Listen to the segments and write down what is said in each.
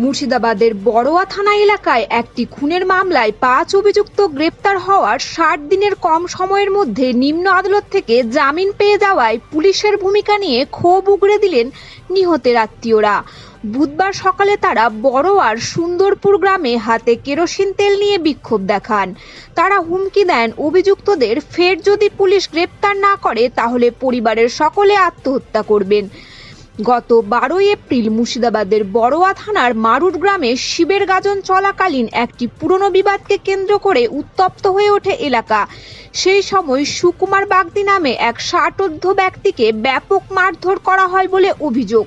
মুর্শিদাবাদের বড়োয়া থানা এলাকায় একটি খুনের মামলায় ৫ অভিযুক্ত গ্রেপ্তার হওয়ার ৬০ দিনের কম সময়ের মধ্যে নিম্ন আদালত থেকে জামিন পেয়ে যাওয়ায় পুলিশের ভূমিকা নিয়ে ক্ষোভ উগরে দিলেন নিহতের আত্মীয়রা। বুধবার সকালে তারা বড়োয়ার সুন্দরপুর গ্রামে হাতে কেরোসিন তেল নিয়ে বিক্ষোভ দেখান। তারা হুমকি দেন, অভিযুক্তদের ফের যদি পুলিশ গ্রেপ্তার না করে তাহলে পরিবারের সকলে আত্মহত্যা করবেন। গত ১২ এপ্রিল মুর্শিদাবাদের বড়োয়া থানার মারুট গ্রামে শিবের গাজন চলাকালীন একটি পুরনো বিবাদকে কেন্দ্র করে উত্তপ্ত হয়ে ওঠে এলাকা। সেই সময় সুকুমার বাগদি নামে এক ৬০ঊর্ধ্ব ব্যক্তিকে ব্যাপক মারধর করা হয় বলে অভিযোগ।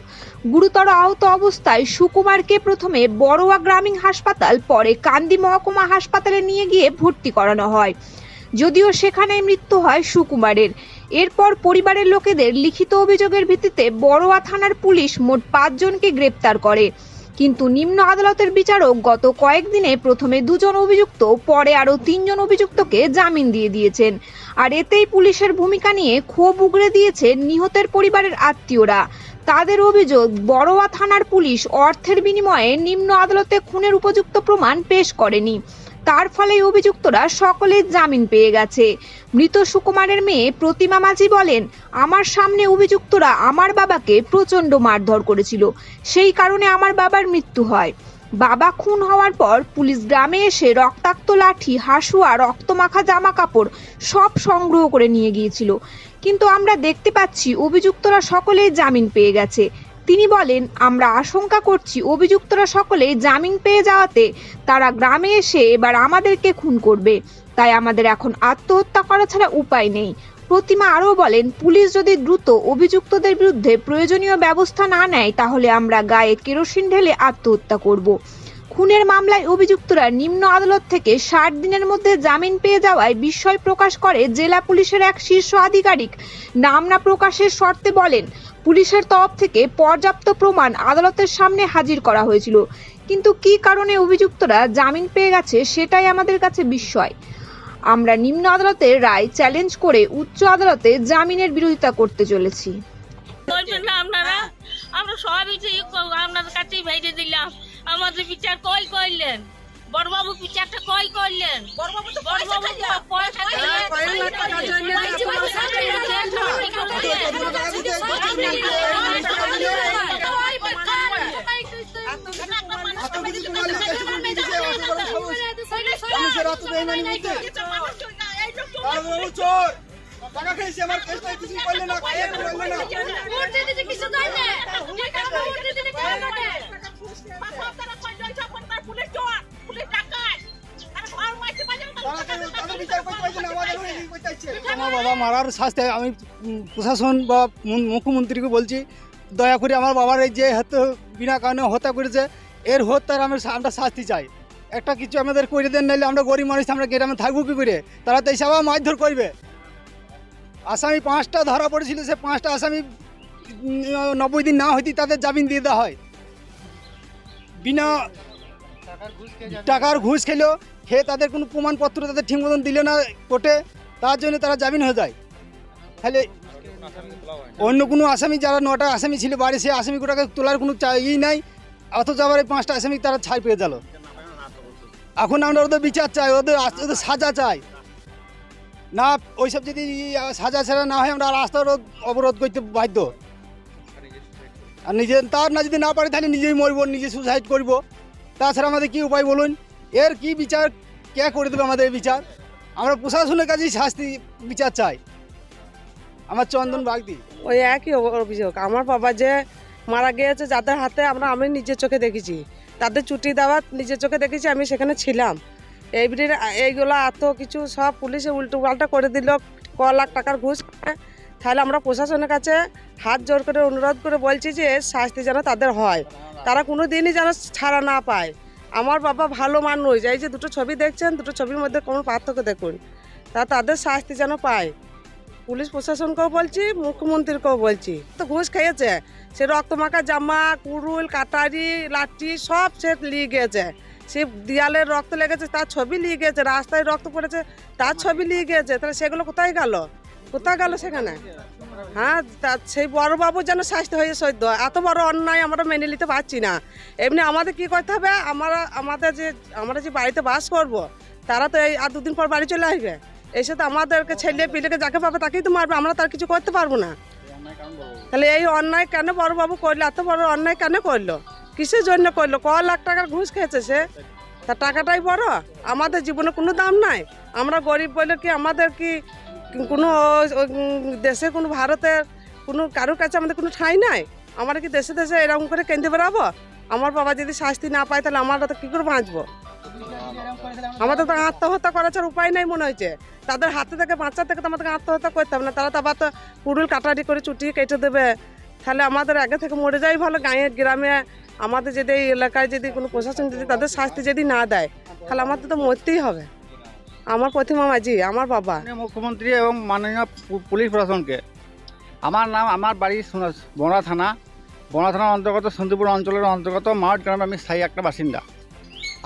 গুরুতর আহত অবস্থায় সুকুমারকে প্রথমে বড়োয়া গ্রামীণ হাসপাতাল, পরে কান্দি মহকুমা হাসপাতালে নিয়ে গিয়ে ভর্তি করানো হয়, যদিও সেখানেই মৃত্যু হয় সুকুমারের। এরপর পরিবারের লোকেদের লিখিত অভিযোগের ভিত্তিতে বড়োয়া থানার পুলিশ মোট ৫ জনকে গ্রেপ্তার করে, কিন্তু নিম্ন আদালতের বিচারক গত কয়েকদিনে প্রথমে ২ জন অভিযুক্ত, পরে আরও ৩ জন অভিযুক্তকে জামিন দিয়ে দিয়েছেন। আর এতেই পুলিশের ভূমিকা নিয়ে ক্ষোভ উগরে দিয়েছে নিহতের পরিবারের আত্মীয়রা। তাদের অভিযোগ, বড়োয়া থানার পুলিশ অর্থের বিনিময়ে নিম্ন আদালতে খুনের উপযুক্ত প্রমাণ পেশ করেনি, তার ফলে অভিযুক্তরা সকলে জামিন পেয়ে গেছে। মৃত সুকুমারের মেয়ে প্রতিমা মাঝি বলেন, আমার সামনে অভিযুক্তরা আমার বাবাকে প্রচন্ড মারধর করেছিল, সেই কারণে আমার বাবার মৃত্যু হয়। বাবা খুন হওয়ার পর পুলিশ গ্রামে এসে রক্তাক্ত লাঠি, হাসুয়া, রক্তমাখা জামা কাপড় সব সংগ্রহ করে নিয়ে গিয়েছিল, কিন্তু আমরা দেখতে পাচ্ছি অভিযুক্তরা সকলেই জামিন পেয়ে গেছে। তিনি বলেন, আমরা আশঙ্কা করছি অভিযুক্তরা সকলেই জামিন পেয়ে যাওয়াতে তারা গ্রামে এসে এবার আমাদেরকে খুন করবে, তাই আমাদের এখন আত্মহত্যা করা ছাড়া উপায় নেই। প্রতিমা আরও বলেন, পুলিশ যদি দ্রুত অভিযুক্তদের বিরুদ্ধে প্রয়োজনীয় ব্যবস্থা না নেয় তাহলে আমরা গায়ে কেরোসিন ঢেলে আত্মহত্যা করব। খুনের মামলায় অভিযুক্তরা নিম্ন আদালত থেকে ৬০ দিনের মধ্যে জামিন পেয়ে যাওয়ায় বিস্ময় প্রকাশ করে জেলা পুলিশের এক শীর্ষ আধিকারিক। নাম না প্রকাশের শর্তে বলেন, পুলিশের তরফ থেকে পর্যাপ্ত প্রমাণ আদালতের সামনে হাজির করা হয়েছিল, কিন্তু কী কারণে অভিযুক্তরা জামিন পেয়ে গেছে সেটাই আমাদের কাছে বিস্ময়। আমরা নিম্ন আদালতের রায় চ্যালেঞ্জ করে উচ্চ আদালতে জামিনের বিরোধিতা করতে চলেছি। আমরা সবই আপনার কাছেই ভেজে দিলাম, আমাদের বিচার কই করলেন? বড়বাবু বিচারটা কই করলেন? বড়বাবু তো পয়সা টাকা খেয়েছি, আমার কেস নাই, কিছু করলে না, আমার বাবা মারার শাস্তি আমি প্রশাসন বা মুখ্যমন্ত্রীকে বলছি, দয়া করে আমার বাবার এই যে বিনা কারণে হত্যা করেছে, এর হত্যার আমরা শাস্তি চাই। একটা কিছু আমাদের করে দেন, নাইলে আমরা গরিব মানুষ, আমরা গ্রামে থাকবো কি করে? তারা তো এইসব মারধর করবে। আসামি 5টা ধরা পড়েছিল, সে 5টা আসামি 90 দিন না হইতে তাদের জামিন দিয়ে দেওয়া হয়। বিনা টাকার ঘুষ খেলেও তাদের কোনো প্রমাণপত্র তাদের ঠিক মতন দিলে না কোর্টে, তার জন্য তারা জামিন হয়ে যায়। তাহলে অন্য কোনো আসামি, যারা 9টা আসামি ছিল বাড়ি, সে আসামিগুলোকে তোলার কোনো ই নাই, অথচ আবার এই 5টা আসামি তারা ছাড় পেয়ে গেল। এখন আমরা ওদের বিচার চাই, ওদের সাজা চাই না। ওইসব যদি সাজা ছাড়া না হয় আমরা রাস্তা অবরোধ করতে বাধ্য। আর তার না যদি না পারে তাহলে নিজেই মরবো, নিজে সুসাইড করব। তাছাড়া আমাদের কি উপায় বলুন? এর কি বিচার কে করে দেবে আমাদের বিচার? আমরা প্রশাসনের কাছেই শাস্তি বিচার চাই। আমার চন্দন বাগদি। ওই একই অভিযোগ, আমার বাবা যে মারা গিয়েছে যাদের হাতে আমি নিজের চোখে দেখেছি, তাদের ছুটি দেওয়া নিজের চোখে দেখেছি, আমি সেখানে ছিলাম। এইগুলো এত কিছু সব পুলিশে উল্টো পাল্টা করে দিল, ক লাখ টাকার ঘুষ। তাহলে আমরা প্রশাসনের কাছে হাত জোর করে অনুরোধ করে বলছি যে এর শাস্তি যেন তাদের হয়, তারা কোনো দিনই যেন ছাড়া না পায়। আমার বাবা ভালো মানুষ, এই যে 2টো ছবি দেখছেন, 2টো ছবির মধ্যে কোনো পার্থক্য দেখুন, তাদের শাস্তি যেন পায়। পুলিশ প্রশাসনকেও বলছি, মুখ্যমন্ত্রীকেও বলছি। তো ঘুষ খেয়েছে, সে রক্তমাখা জামা, কুড়ুল, কাটারি, লাঠি সব সে নিয়ে গিয়েছে। সে দেয়ালের রক্ত লেগেছে তার ছবি নিয়ে গিয়েছে, রাস্তায় রক্ত পড়েছে তার ছবি নিয়ে গিয়েছে। তাহলে সেগুলো কোথায় গেল সেখানে? হ্যাঁ সেই বড়বাবু যেন শাস্তি হয়ে সদ্য, এত বড় অন্যায় আমরা মেনে নিতে পারছি না। এমনি আমাদের কি করতে হবে, আমরা যে বাড়িতে বাস করব তারা তো এই আর 2 দিন পর বাড়ি চলে আসবে, এসে তো আমাদেরকে ছেলে পিলেকে যাকে পাবে তাকেই তো মারবে, আমরা তার কিছু করতে পারবো না। তাহলে এই অন্যায় কেন বড়বাবু করলো, এত বড় অন্যায় কেন করলো, কিসের জন্য করলো? ক লাখ টাকার ঘুষ খেয়েছে সে, তার টাকাটাই বড়। আমাদের জীবনে কোনো দাম নাই, আমরা গরিব বলে কি আমাদের কি কোনো দেশে কোনো ভারতের কোনো কারোর কাছে আমাদের কোনো ঠাঁই নাই? আমরা কি দেশে দেশে এরকম করে কেন্দ্রে বেড়াবো? আমার বাবা যদি শাস্তি না পায় তাহলে আমরা তো কী করে বাঁচবো? আমাদের তো আত্মহত্যা করার ছাড়া উপায় নাই মনে হয়েছে। তাদের হাতে থেকে বাচ্চা থেকে তো আমাদেরকে আত্মহত্যা করতে হবে না, তারা তো আবার তো পুরুল কাটারি করে চুটিয়ে কেটে দেবে। তাহলে আমাদের আগে থেকে মরে যাই ভালো। গ্রামে আমাদের যদি এই এলাকায় যদি কোনো প্রশাসন যদি তাদের শাস্তি যদি না দেয় তাহলে আমাদের তো মরতেই হবে। আমার প্রতিমা মাঝি, আমার বাবা। মুখ্যমন্ত্রী এবং মাননীয় পুলিশ প্রশাসনকে আমার বাড়ি বনগাঁ থানার অন্তর্গত সন্দীপুর অঞ্চলের অন্তর্গত মাঠ গ্রামে আমি স্থায়ী একটা বাসিন্দা।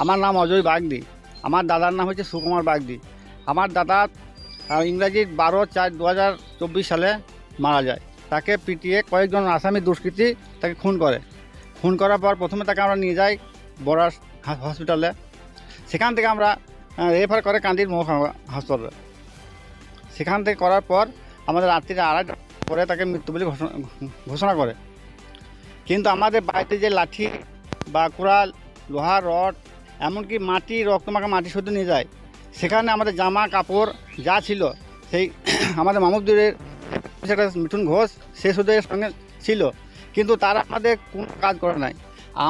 আমার নাম অজয় বাগদি, আমার দাদার নাম হচ্ছে সুকুমার বাগদি। আমার দাদা ইংরাজি 12/4/2024 সালে মারা যায়। তাকে পিটিয়ে কয়েকজন আসামি দুষ্কৃতী তাকে খুন করার পর প্রথমে তাকে আমরা নিয়ে যাই বরাস হসপিটালে। সেখান থেকে আমরা রেফার করে কান্দির হাসপাতালে। সেখান থেকে করার পর আমাদের রাত্রি 2:30 পরে তাকে মৃত্যু বলে ঘোষণা করে। কিন্তু আমাদের বাড়িতে যে লাঠি বা কুড়াল, লোহার রড, এমনকি মাটি, রক্তমাখা মাটি শুদ্ধ নিয়ে যায়। সেখানে আমাদের জামা কাপড় যা ছিল সেই আমাদের মামুদুরের সেটা মিঠুন ঘোষ সে শুধু এর সঙ্গে ছিল, কিন্তু তারা আমাদের কোনো কাজ করে নাই।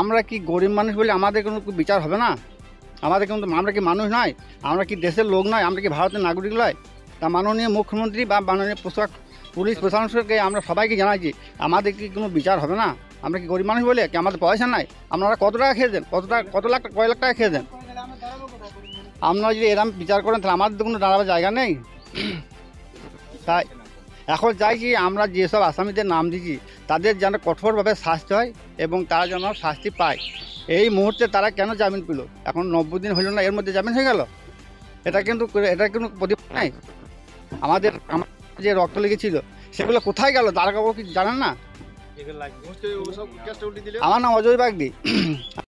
আমরা কি গরিব মানুষ বলে আমাদের কোনো বিচার হবে না? আমরা কি মানুষ নয়? আমরা কি দেশের লোক নয়? আমরা কি ভারতের নাগরিক নয়? তা মাননীয় মুখ্যমন্ত্রী বা মাননীয় পুলিশ প্রশাসনকে আমরা সবাইকে জানাইছি, আমাদের কি কোনো বিচার হবে না? আমরা কি গরিব মানুষ বলে কি আমাদের পয়সা নাই? আপনারা কত টাকা খেয়ে দেন? কয় লাখ টাকা খেয়ে দেন? আপনারা যদি এরকম বিচার করেন তাহলে আমাদের তো কোনো দাঁড়াবার জায়গা নেই। তাই এখন চাইছি আমরা যেসব আসামিদের নাম দিচ্ছি তাদের যেন কঠোরভাবে শাস্তি হয় এবং তারা যেন শাস্তি পায়। এই মুহূর্তে তারা কেন জামিন পেল? এখন 90 দিন হইল না, এর মধ্যে জামিন হয়ে গেল? এটা কিন্তু প্রতিবাদ নাই। আমাদের যে রক্ত লেগেছিল সেগুলো কোথায় গেল? দাঁড়াবো কি জানেন না? আমার নাম অজয় বাগদি।